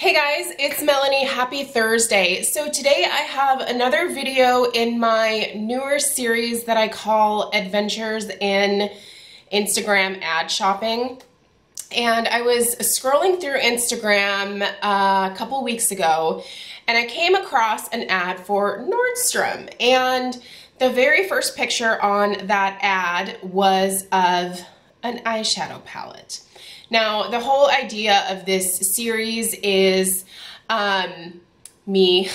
Hey guys, it's Melanie. Happy Thursday. So today I have another video in my newer series that I call Adventures in Instagram Ad Shopping. And I was scrolling through Instagram a couple weeks ago and I came across an ad for Nordstrom. And the very first picture on that ad was of an eyeshadow palette. Now, the whole idea of this series is me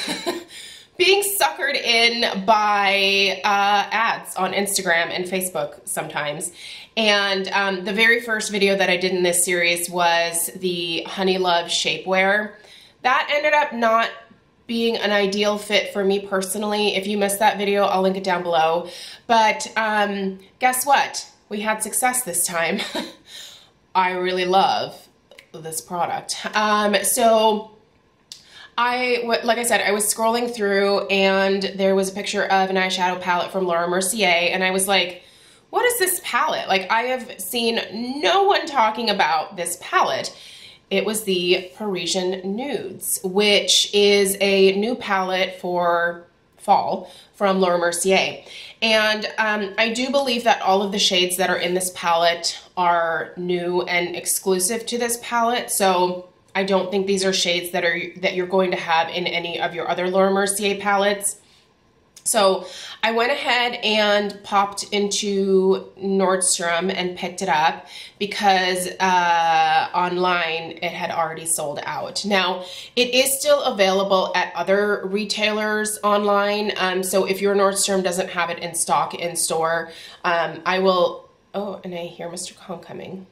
being suckered in by ads on Instagram and Facebook sometimes. And the very first video that I did in this series was the Honey Love shapewear. That ended up not being an ideal fit for me personally. If you missed that video, I'll link it down below. But guess what? We had success this time. I really love this product. So like I said, I was scrolling through and there was a picture of an eyeshadow palette from Mercier and I was like, what is this palette? Like, I have seen no one talking about this palette. It was the Parisian Nudes, which is a new palette for fall from Mercier. And I do believe that all of the shades that are in this palette are new and exclusive to this palette. So I don't think these are shades that you're going to have in any of your other Mercier palettes. So I went ahead and popped into Nordstrom and picked it up because online it had already sold out. Now, it is still available at other retailers online. So if your Nordstrom doesn't have it in stock in store, I will... Oh, and I hear Mr. Kong coming.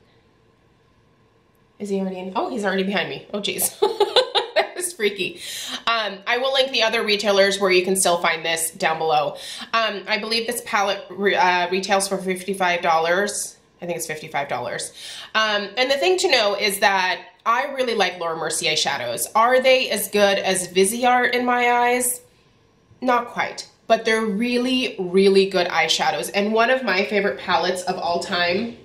Is he already in? Oh, he's already behind me. Oh, geez. That was freaky. I will link the other retailers where you can still find this down below. I believe this palette retails for $55. I think it's $55. And the thing to know is that I really like Laura Mercier shadows. Are they as good as Viseart in my eyes? Not quite, but they're really, really good eyeshadows. And one of my favorite palettes of all time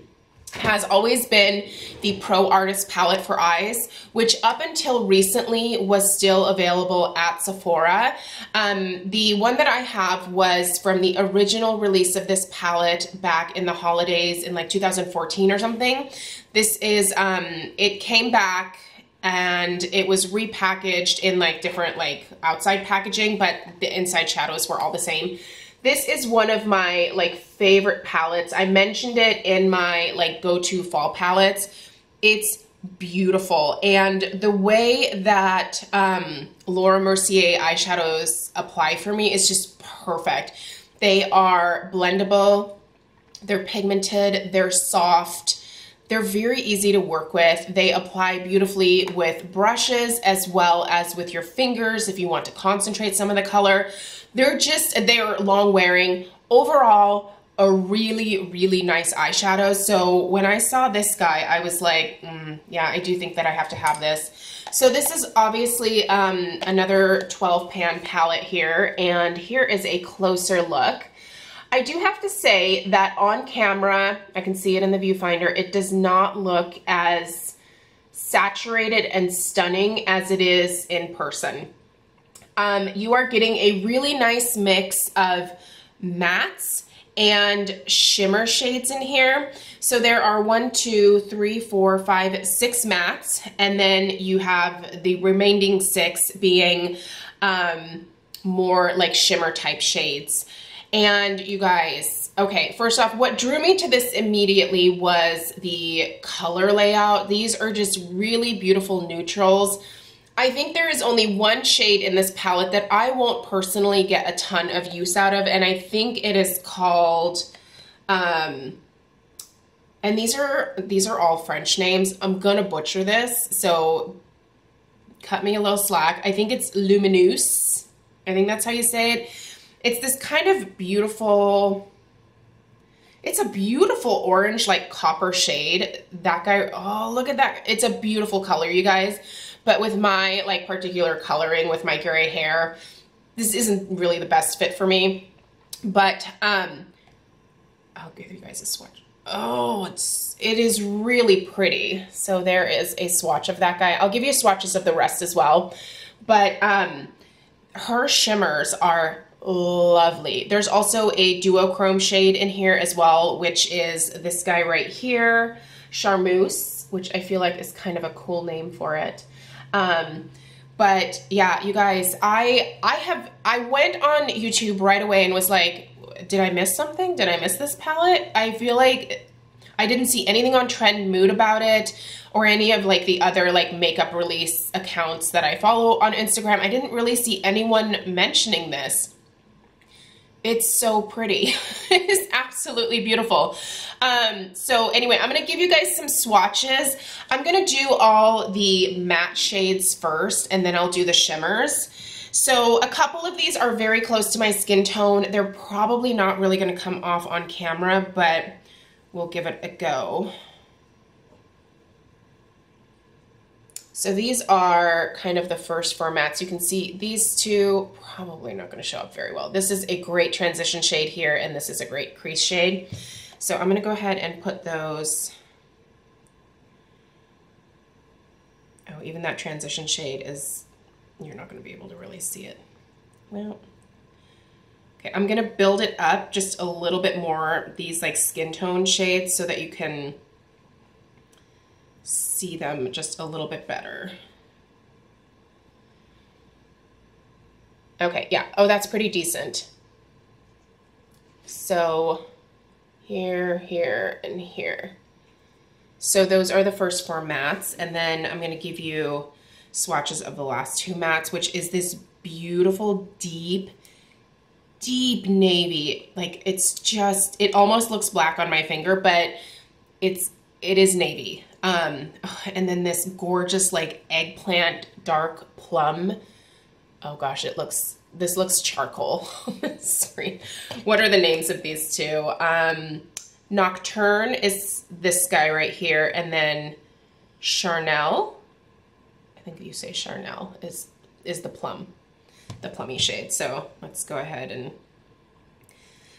has always been the Pro Artist palette for eyes, which up until recently was still available at Sephora. The one that I have was from the original release of this palette back in the holidays in like 2014 or something. This is, it came back and it was repackaged in like different like outside packaging, but the inside shadows were all the same. This is one of my like favorite palettes. I mentioned it in my like go-to fall palettes. It's beautiful. And the way that Laura Mercier eyeshadows apply for me is just perfect. They are blendable, they're pigmented, they're soft, they're very easy to work with. They apply beautifully with brushes as well as with your fingers if you want to concentrate some of the color. They're long wearing. Overall, a really, really nice eyeshadow. So when I saw this guy, I was like, yeah, I do think that I have to have this. So this is obviously another 12 pan palette here. And here is a closer look. I do have to say that on camera, I can see it in the viewfinder, it does not look as saturated and stunning as it is in person. You are getting a really nice mix of mattes and shimmer shades in here. So there are 6 mattes, and then you have the remaining 6 being more like shimmer type shades. And you guys, okay, first off, what drew me to this immediately was the color layout. These are just really beautiful neutrals. I think there is only one shade in this palette that I won't personally get a ton of use out of, and I think it is called, and these are all French names. I'm gonna butcher this, so cut me a little slack. I think it's Lumineuse. I think that's how you say it. It's this kind of beautiful, it's a beautiful orange, like copper shade. That guy, oh, look at that. It's a beautiful color, you guys. But with my like particular coloring with my gray hair, this isn't really the best fit for me. But I'll give you guys a swatch. Oh, it is really pretty. So there is a swatch of that guy. I'll give you swatches of the rest as well. But her shimmers are lovely. There's also a duochrome shade in here as well, which is this guy right here, Charmeuse, which I feel like is kind of a cool name for it. But yeah, you guys, I went on YouTube right away and was like, did I miss something? Did I miss this palette? I feel like I didn't see anything on Trend Mood about it or any of like the other like makeup release accounts that I follow on Instagram. I didn't really see anyone mentioning this. It's so pretty. It is absolutely beautiful. So anyway, I'm gonna give you guys some swatches. I'm gonna do all the matte shades first and then I'll do the shimmers. So a couple of these are very close to my skin tone. They're probably not really gonna come off on camera, but we'll give it a go. So these are kind of the first formats. You can see these two probably not gonna show up very well. This is a great transition shade here, and this is a great crease shade. So I'm gonna go ahead and put those. Oh, even that transition shade is, you're not gonna be able to really see it. Well, okay, I'm gonna build it up just a little bit more, these like skin tone shades, so that you can see them just a little bit better. Okay, yeah, oh, that's pretty decent. So here, here, and here. So those are the first four mattes, and then I'm gonna give you swatches of the last two mattes, which is this beautiful, deep navy. Like, it's just, it almost looks black on my finger, but it is navy. And then this gorgeous like eggplant dark plum. Oh gosh, this looks charcoal on this screen. What are the names of these two? Nocturne is this guy right here, and then Charnel, I think you say Charnel, is the plummy shade. So let's go ahead and,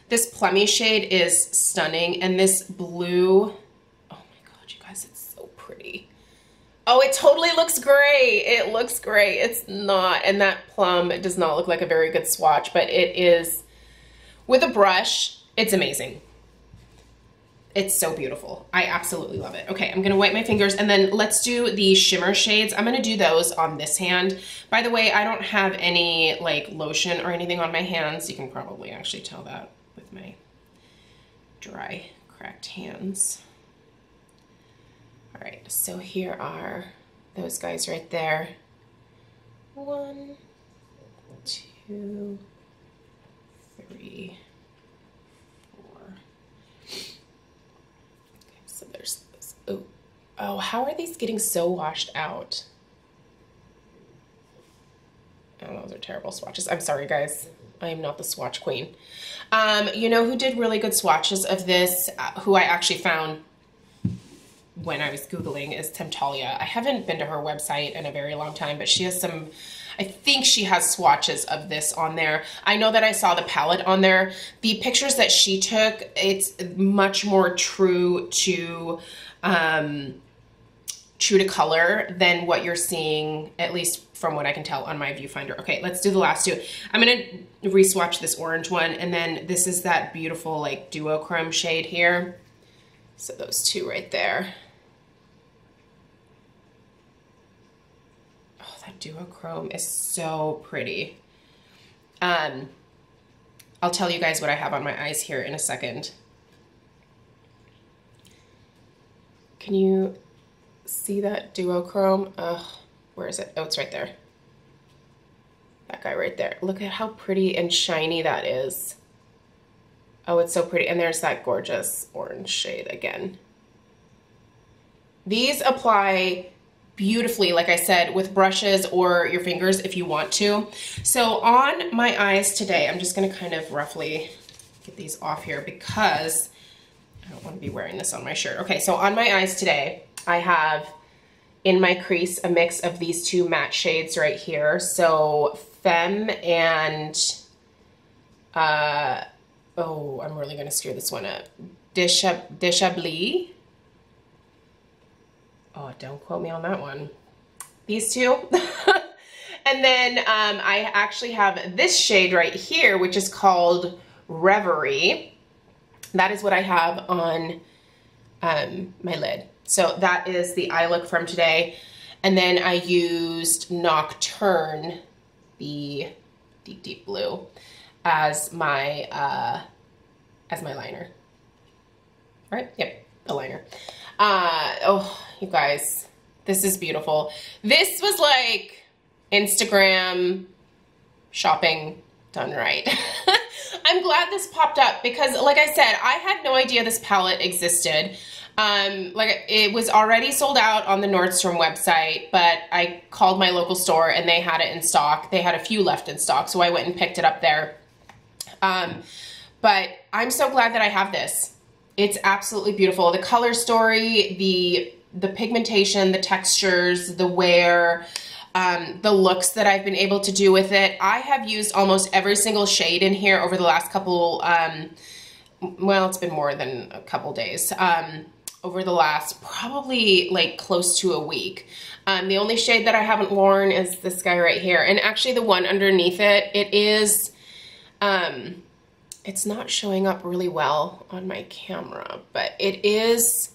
this plummy shade is stunning, and this blue, oh my god, you guys, it's so pretty. Oh, it totally looks gray. It looks gray. It's not, and that plum, it does not look like a very good swatch, but it is, with a brush, it's amazing. It's so beautiful. I absolutely love it. Okay, I'm gonna wipe my fingers, and then let's do the shimmer shades. I'm gonna do those on this hand. By the way, I don't have any like lotion or anything on my hands. You can probably actually tell that with my dry, cracked hands. All right, so here are those guys right there. 1, 2, 3, 4. Okay, so there's this. Oh, how are these getting so washed out? Oh, those are terrible swatches. I'm sorry, guys. I am not the swatch queen. You know who did really good swatches of this, who I actually found when I was Googling, is Temptalia. I haven't been to her website in a very long time, but she has some, I think she has swatches of this on there. I know that I saw the palette on there. The pictures that she took, it's much more true to color than what you're seeing, at least from what I can tell on my viewfinder. Okay, let's do the last two. I'm gonna re-swatch this orange one, and then this is that beautiful like duochrome shade here. So those two right there. Oh, that duochrome is so pretty. I'll tell you guys what I have on my eyes here in a second. Can you see that duochrome? Ugh, where is it? Oh, it's right there. That guy right there. Look at how pretty and shiny that is. Oh, it's so pretty. And there's that gorgeous orange shade again. These apply beautifully, like I said, with brushes or your fingers if you want to. So on my eyes today, I'm just gonna kind of roughly get these off here because I don't want to be wearing this on my shirt. Okay, so on my eyes today, I have in my crease a mix of these two matte shades right here. So Femme and, oh, I'm really gonna screw this one up. Deshablis. Oh, don't quote me on that one. These two. And then I actually have this shade right here, which is called Reverie. That is what I have on my lid. So that is the eye look from today. And then I used Nocturne, the deep, deep blue, as my liner. Right? Yep, the liner. Oh, you guys, this is beautiful. This was like Instagram shopping done right. I'm glad this popped up because, like I said, I had no idea this palette existed. Like it was already sold out on the Nordstrom website, but I called my local store and they had it in stock. They had a few left in stock, so I went and picked it up there. But I'm so glad that I have this. It's absolutely beautiful. The color story, the pigmentation, the textures, the wear, the looks that I've been able to do with it. I have used almost every single shade in here over the last couple, well, it's been more than a couple days, over the last probably like close to a week. The only shade that I haven't worn is this guy right here. And actually the one underneath it, it is, it's not showing up really well on my camera, but it's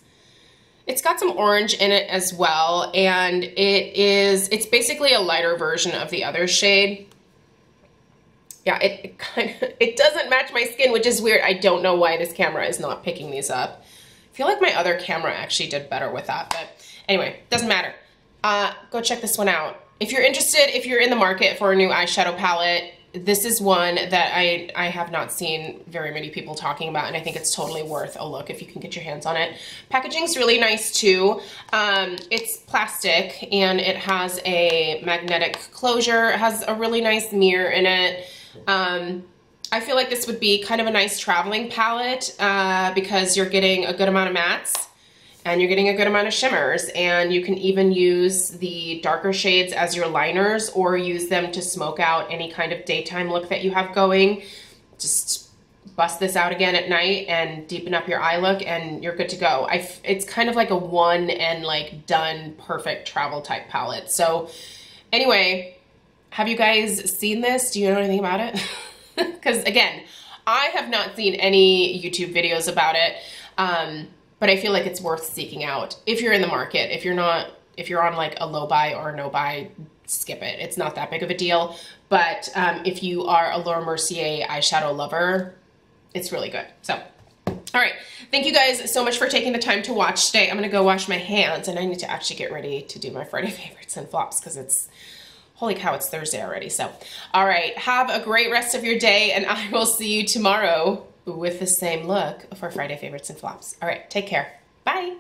got some orange in it as well, and it's basically a lighter version of the other shade. Yeah, it doesn't match my skin, which is weird. I don't know why this camera is not picking these up. I feel like my other camera actually did better with that, but anyway, doesn't matter. Go check this one out. If you're interested, if you're in the market for a new eyeshadow palette, this is one that I have not seen very many people talking about, and I think it's totally worth a look if you can get your hands on it. Packaging's really nice too. It's plastic and it has a magnetic closure. It has a really nice mirror in it. I feel like this would be kind of a nice traveling palette because you're getting a good amount of mattes and you're getting a good amount of shimmers, and you can even use the darker shades as your liners or use them to smoke out any kind of daytime look that you have going. Just bust this out again at night and deepen up your eye look and you're good to go. It's kind of like a one and like done perfect travel type palette. So anyway, have you guys seen this? Do you know anything about it? Because again, I have not seen any YouTube videos about it. But I feel like it's worth seeking out if you're in the market. If you're on like a low buy or no buy, skip it. It's not that big of a deal. But if you are a Laura Mercier eyeshadow lover, it's really good. So, all right. Thank you guys so much for taking the time to watch today. I'm going to go wash my hands and I need to actually get ready to do my Friday favorites and flops because it's, holy cow, it's Thursday already. So, all right. Have a great rest of your day and I will see you tomorrow with the same look for Friday favorites and flops. All right, take care. Bye.